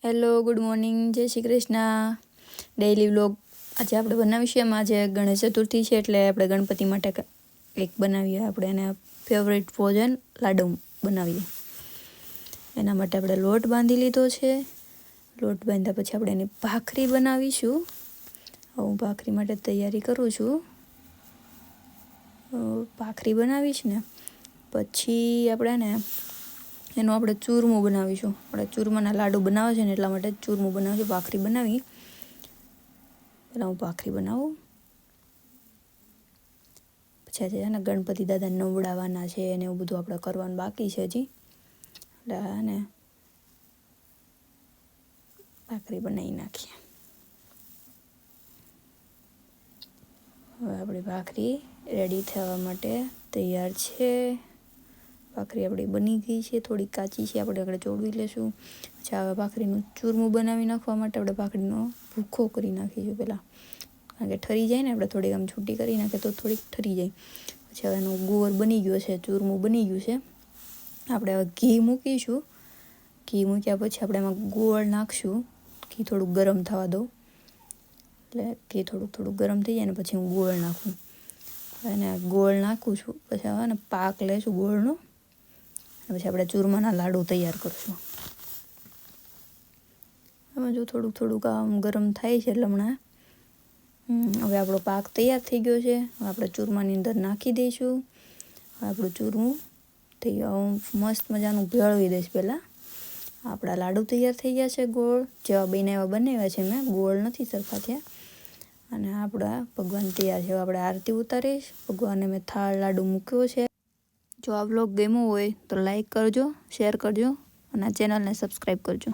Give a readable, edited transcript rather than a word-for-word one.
Hello, good morning, જય Shri Krishna. Daily vlog આજે આપણે બનાવીશું. એમાં આજે ગણેશ ચતુર્થી છે એટલે આપણે ગણપતિ માટે એક બનાવીએ. આપણે એને ફેવરેટ ભોજન લાડુ બનાવીએ. એના માટે આપણે લોટ બાંધી લીધો છે. લોટ બાંધ્યા પછી આપણે એની ભાખરી બનાવીશું. હું ભાખરી માટે તૈયારી કરું છું. ભાખરી બનાવીશ ને પછી આપણે એને એનું આપણે ચૂરમું બનાવીશું. આપણે ચૂરમાના લાડુ બનાવે છે ને એટલા માટે ચૂરમું બનાવીશું. ભાખરી બનાવી પહેલાં હું ભાખરી બનાવું. પછી આજે છે ને ગણપતિ દાદા નવડાવવાના છે અને એવું બધું આપણે કરવાનું બાકી છે હજી. એટલે ને ભાખરી બનાવી નાખીએ. હવે આપણી ભાખરી રેડી થવા માટે તૈયાર છે. ભાખરી આપણી બની ગઈ છે, થોડી કાચી છે, આપણે આગળ ચોળવી લેશું. પછી હવે ભાખરીનું ચૂરમું બનાવી નાખવા માટે આપણે ભાખરીનો ભૂખો કરી નાખીશું પહેલાં, કારણ કે ઠરી જાય ને. આપણે થોડીક આમ છૂટી કરી નાખીએ તો થોડીક ઠરી જાય. પછી હવે એનું ગોળ બની ગયો છે, ચૂરમું બની ગયું છે. આપણે હવે ઘી મૂકીશું. ઘી મૂક્યા પછી આપણે એમાં ગોળ નાખશું. ઘી થોડુંક ગરમ થવા દઉં એટલે ઘી થોડુંક ગરમ થઈ જાય ને પછી હું ગોળ નાખું. અને ગોળ નાખું છું પછી હવે ને પાક લઈશું ગોળનો. પછી આપણે ચૂરમાના લાડુ તૈયાર કરશું. એમાં જો થોડુંક આમ ગરમ થાય છે એટલે હમણાં હવે આપણો પાક તૈયાર થઈ ગયો છે. હવે આપણે ચૂરમાની અંદર નાખી દઈશું. હવે આપણું ચૂરમું થઈ ગયું. મસ્ત મજાનું ભેળવી દઈશ પહેલાં. આપણા લાડુ તૈયાર થઈ ગયા છે. ગોળ જેવા બનાવ્યા છે મેં, ગોળ નથી સરખા થયા. અને આપણા ભગવાન તૈયાર છે. આપણે આરતી ઉતારીશ. ભગવાનને મેં થાળ લાડુ મૂક્યો છે. જો આ વ્લોગ ગમ્યો હોય તો લાઈક કરજો, શેર કરજો અને આ ચેનલને સબસ્ક્રાઈબ કરજો.